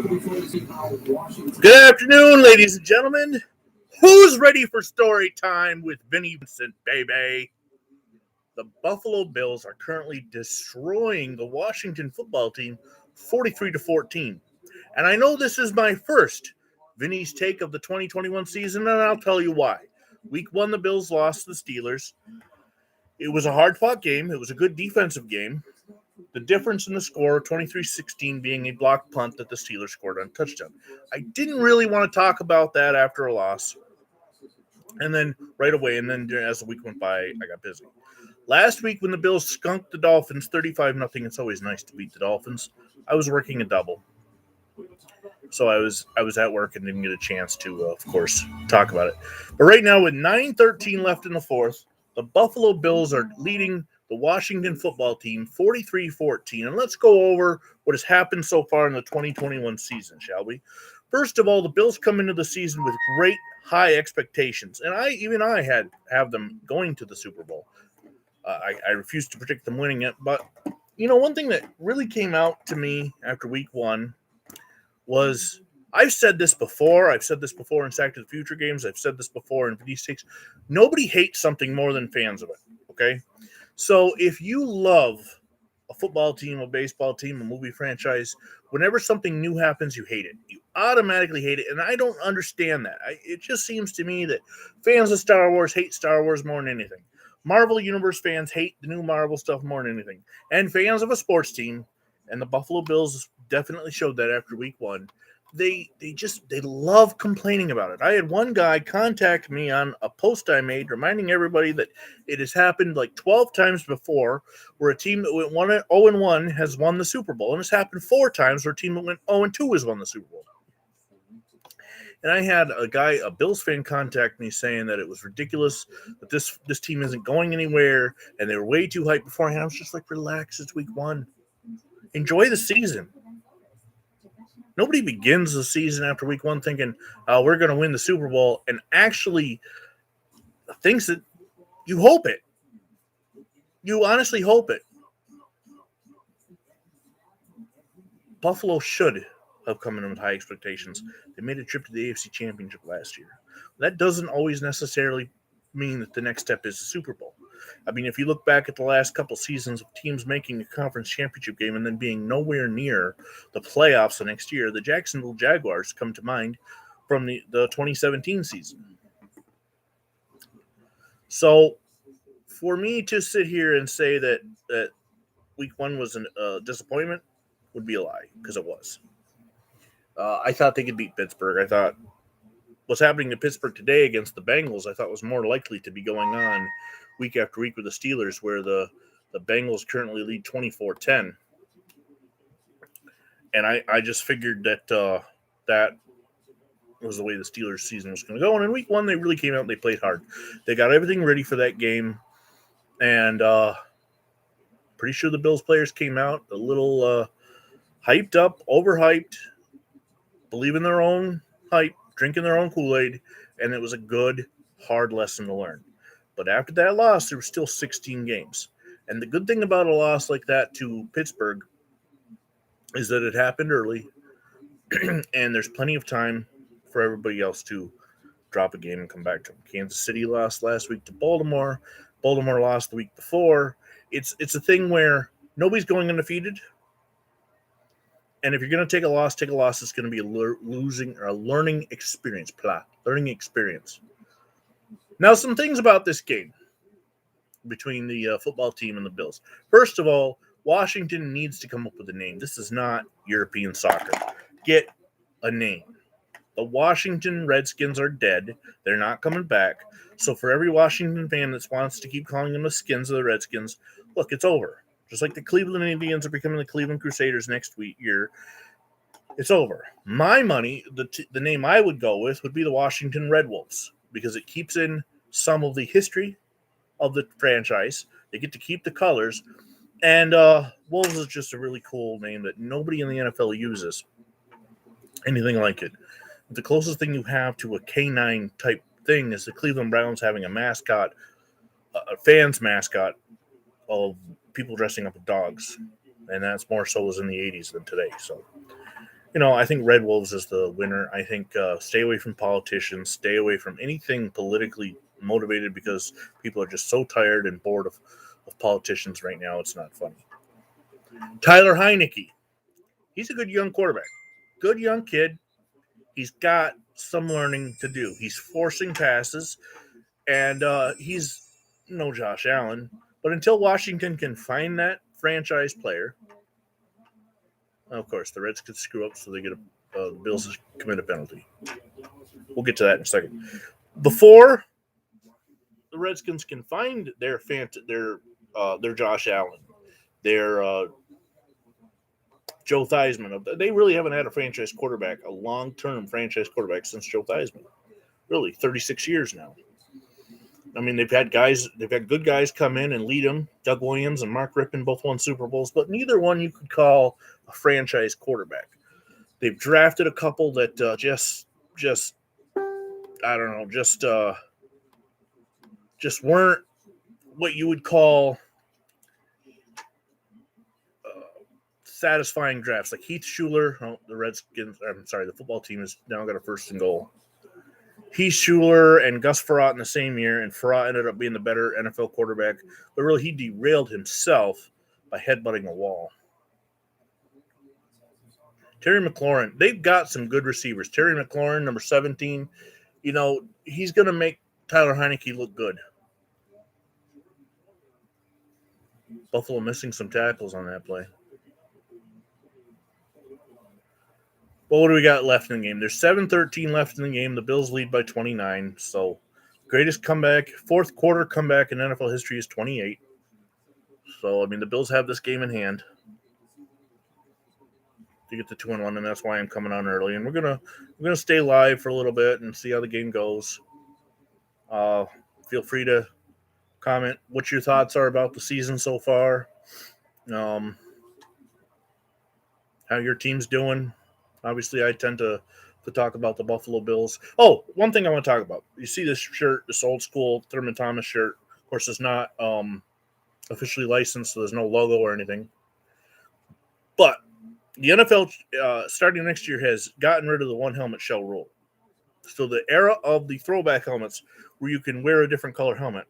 Good afternoon, ladies and gentlemen. Who's ready for story time with Vinny Vincent, baby? The Buffalo Bills are currently destroying the Washington football team 43 to 14. And I know this is my first Vinny's take of the 2021 season, and I'll tell you why. Week 1, the Bills lost to the Steelers. It was a hard-fought game. It was a good defensive game. The difference in the score, 23-16, being a blocked punt that the Steelers scored on a touchdown. I didn't really want to talk about that after a loss. And then right away, and then as the week went by, I got busy. Last week when the Bills skunked the Dolphins 35-0, it's always nice to beat the Dolphins. I was working a double. So I was at work and didn't get a chance to, of course, talk about it. But right now, with 9:13 left in the fourth, the Buffalo Bills are leading the Washington football team 43-14. And let's go over what has happened so far in the 2021 season, shall we? First of all, the Bills come into the season with great high expectations. And I have them going to the Super Bowl. I refuse to predict them winning it. But, one thing that really came out to me after week 1 was, I've said this before in Stack to the Future games. I've said this before in these takes. Nobody hates something more than fans of it, okay? So if you love a football team, a baseball team, a movie franchise, whenever something new happens, you hate it. You automatically hate it, and I don't understand that. It just seems to me that fans of Star Wars hate Star Wars more than anything. Marvel Universe fans hate the new Marvel stuff more than anything. And fans of a sports team, and the Buffalo Bills definitely showed that after week 1, they love complaining about it. I had one guy contact me on a post I made reminding everybody that it has happened like 12 times before where a team that went 0-1 has won the Super Bowl. And it's happened 4 times where a team that went 0-2 has won the Super Bowl. And I had a Bills fan, contact me saying that it was ridiculous, that this team isn't going anywhere, and they were way too hyped beforehand. I was just like, relax, it's week 1. Enjoy the season. Nobody begins the season after week 1 thinking, we're going to win the Super Bowl, and actually thinks that you hope it. You honestly hope it. Buffalo should have come in with high expectations. They made a trip to the AFC Championship last year. That doesn't always necessarily mean that the next step is the Super Bowl. I mean, if you look back at the last couple seasons of teams making a conference championship game and then being nowhere near the playoffs the next year, the Jacksonville Jaguars come to mind from the 2017 season. So for me to sit here and say that week 1 was a disappointment would be a lie, because it was. I thought they could beat Pittsburgh. I thought what's happening to Pittsburgh today against the Bengals, I thought was more likely to be going on week after week with the Steelers, where the Bengals currently lead 24-10. And I just figured that that was the way the Steelers season was going to go. And in week 1, they really came out and they played hard. They got everything ready for that game. And pretty sure the Bills players came out a little hyped up, overhyped, believing their own hype, drinking their own Kool-Aid, and it was a good, hard lesson to learn. But after that loss, there were still 16 games. And the good thing about a loss like that to Pittsburgh is that it happened early, and there's plenty of time for everybody else to drop a game and come back to them. Kansas City lost last week to Baltimore. Baltimore lost the week before. It's a thing where nobody's going undefeated. And if you're going to take a loss, it's going to be a learning experience. Learning experience. Now, some things about this game between the football team and the Bills. First of all, Washington needs to come up with a name. This is not European soccer. Get a name. The Washington Redskins are dead. They're not coming back. So for every Washington fan that wants to keep calling them the Skins of the Redskins, look, it's over. Just like the Cleveland Indians are becoming the Cleveland Crusaders next year, it's over. My money, the name I would go with would be the Washington Red Wolves, because it keeps in some of the history of the franchise. They get to keep the colors. And Wolves is just a really cool name that nobody in the NFL uses anything like it. The closest thing you have to a canine type thing is the Cleveland Browns having a mascot, a fan's mascot of people dressing up as dogs. And that's more so as in the 80s than today. So I think Red Wolves is the winner. I think stay away from politicians, stay away from anything politically motivated because people are just so tired and bored of politicians right now. It's not funny. Tyler Heineke. He's a good young quarterback. Good young kid. He's got some learning to do. He's forcing passes, and he's no Josh Allen. But until Washington can find that franchise player, of course, the Reds could screw up, so they get the Bills to commit a penalty. We'll get to that in a second. Before the Redskins can find their Josh Allen, their Joe Theismann, they really haven't had a franchise quarterback, a long-term franchise quarterback since Joe Theismann. Really, 36 years now. I mean, they've had good guys come in and lead them. Doug Williams and Mark Rippon both won Super Bowls, but neither one you could call a franchise quarterback. They've drafted a couple that just I don't know, just weren't what you would call satisfying drafts. Like Heath Schuler, the football team has now got a first and goal. Heath Schuler and Gus Frerotte in the same year, and Frerotte ended up being the better NFL quarterback, but really he derailed himself by headbutting a wall. Terry McLaurin, they've got some good receivers. Terry McLaurin, number 17, he's going to make Tyler Heineke look good. Buffalo missing some tackles on that play. Well, what do we got left in the game? There's 7:13 left in the game. The Bills lead by 29. So, greatest comeback, fourth quarter comeback in NFL history is 28. So, I mean, the Bills have this game in hand to get the 2-1, and that's why I'm coming on early. And we're gonna stay live for a little bit and see how the game goes. Feel free to comment what your thoughts are about the season so far. How your team's doing. Obviously, I tend to talk about the Buffalo Bills. Oh, one thing I want to talk about. You see this shirt, this old school Thurman Thomas shirt. Of course, it's not officially licensed, so there's no logo or anything. But the NFL, starting next year, has gotten rid of the one helmet shell rule. So the era of the throwback helmets, where you can wear a different color helmet,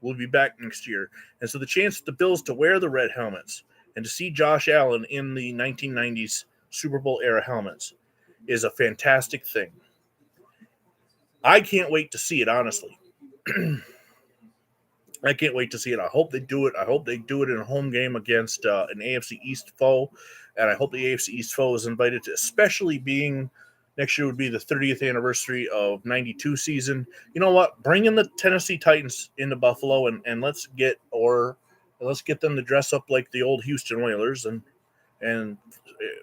will be back next year. And so the chance for the Bills to wear the red helmets and to see Josh Allen in the 1990s Super Bowl era helmets is a fantastic thing. I can't wait to see it, honestly. I can't wait to see it. I hope they do it. I hope they do it in a home game against an AFC East foe. And I hope the AFC East foe is invited to, especially being next year would be the 30th anniversary of 92 season. You know what? Bring in the Tennessee Titans into Buffalo and let's get them to dress up like the old Houston Oilers and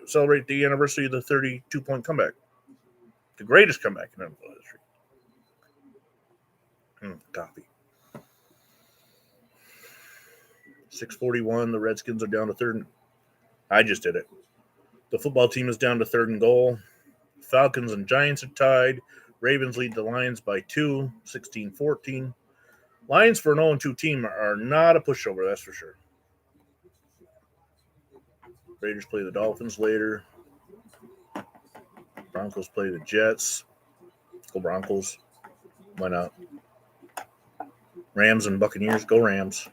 celebrate the anniversary of the 32-point comeback. The greatest comeback in NFL history. Coffee. 6:41. The Redskins are down to third. I just did it. The football team is down to third and goal. Falcons and Giants are tied. Ravens lead the Lions by 2, 16-14. Lions for an 0-2 team are not a pushover, that's for sure. Raiders play the Dolphins later. Broncos play the Jets. Go Broncos. Why not? Rams and Buccaneers. Go Rams.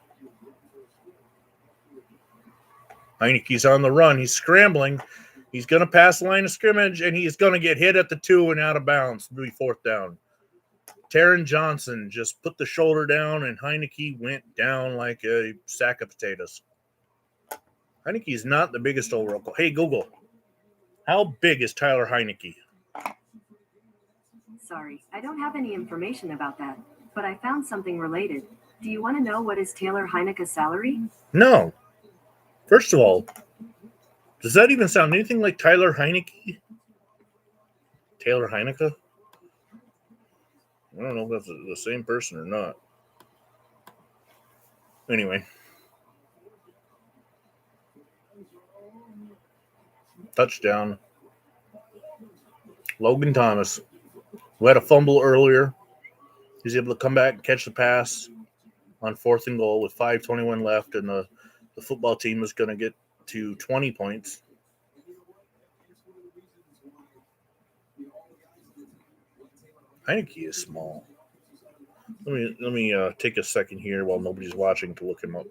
Heineke's on the run. He's scrambling. He's going to pass the line of scrimmage, and he's going to get hit at the 2 and out of bounds. It'll be fourth down. Taron Johnson just put the shoulder down, and Heineke went down like a sack of potatoes. Heineke is not the biggest overall. Hey, Google, how big is Tyler Heineke? Sorry, I don't have any information about that, but I found something related. Do you want to know what is Taylor Heineke's salary? No. First of all, does that even sound anything like Tyler Heineke? Taylor Heineke? I don't know if that's the same person or not. Anyway. Touchdown. Logan Thomas, who had a fumble earlier. He's able to come back and catch the pass on fourth and goal with 5:21 left, and the football team is going to get to 20 points. Heineke is small. Let me take a second here while nobody's watching to look him up.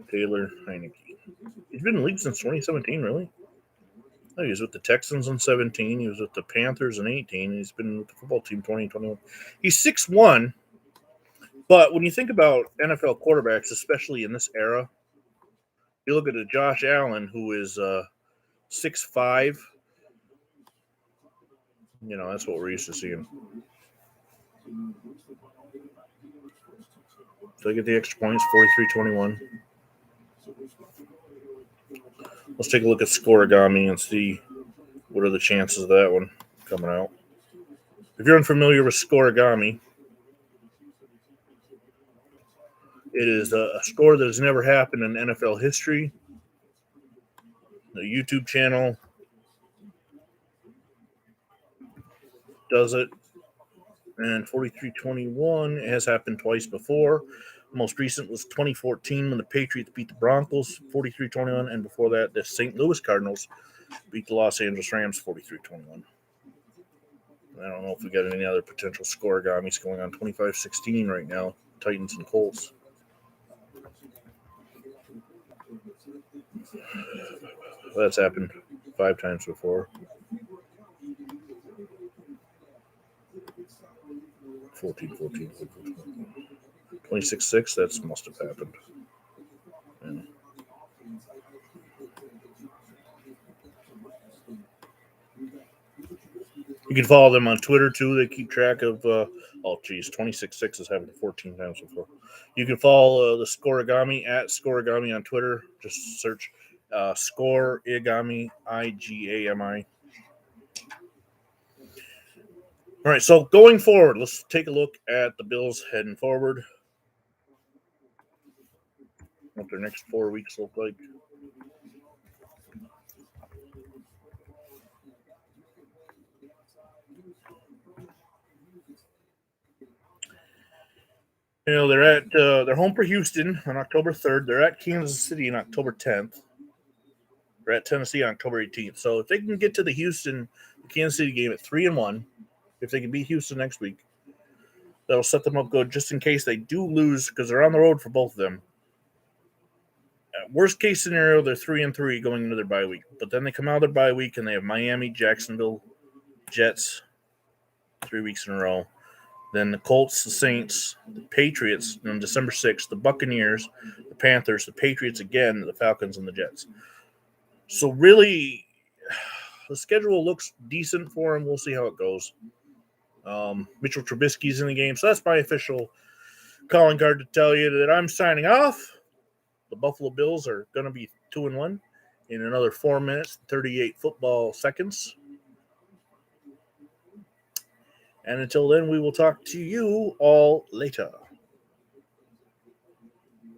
Taylor Heineke. He's been in the league since 2017, really? No, he was with the Texans in 17. He was with the Panthers in 18. He's been with the football team 2021. He's 6'1", but when you think about NFL quarterbacks, especially in this era, you look at a Josh Allen who is 6'5". That's what we're used to seeing. So I get the extra points, 43-21. Let's take a look at Scorigami and see what are the chances of that one coming out. If you're unfamiliar with Scorigami, it is a score that has never happened in NFL history. The YouTube channel does it. And 43-21 has happened twice before. The most recent was 2014 when the Patriots beat the Broncos 43-21. And before that, the St. Louis Cardinals beat the Los Angeles Rams 43-21. I don't know if we got any other potential Scorigamis going on. 25-16 right now, Titans and Colts. That's happened 5 times before. 14-14. 26-6, that must have happened. Yeah. You can follow them on Twitter, too. They keep track of, 26-6 has happened 14 times before. You can follow the Scorigami at Scorigami on Twitter. Just search Scorigami, Igami. All right, so going forward, let's take a look at the Bills heading forward. What their next 4 weeks look like. They're home for Houston on October 3rd. They're at Kansas City on October 10th. They're at Tennessee on October 18th. So if they can get to the Kansas City game at 3-1, if they can beat Houston next week, that'll set them up good just in case they do lose because they're on the road for both of them. Worst case scenario, they're 3-3 going into their bye week. But then they come out of their bye week and they have Miami, Jacksonville, Jets 3 weeks in a row. Then the Colts, the Saints, the Patriots on December 6th, the Buccaneers, the Panthers, the Patriots again, the Falcons, and the Jets. So really, the schedule looks decent for them. We'll see how it goes. Mitchell Trubisky's in the game, so that's my official calling card to tell you that I'm signing off. The Buffalo Bills are going to be 2-1 in another 4 minutes, 38 football seconds. And until then, we will talk to you all later.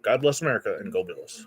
God bless America and go Bills.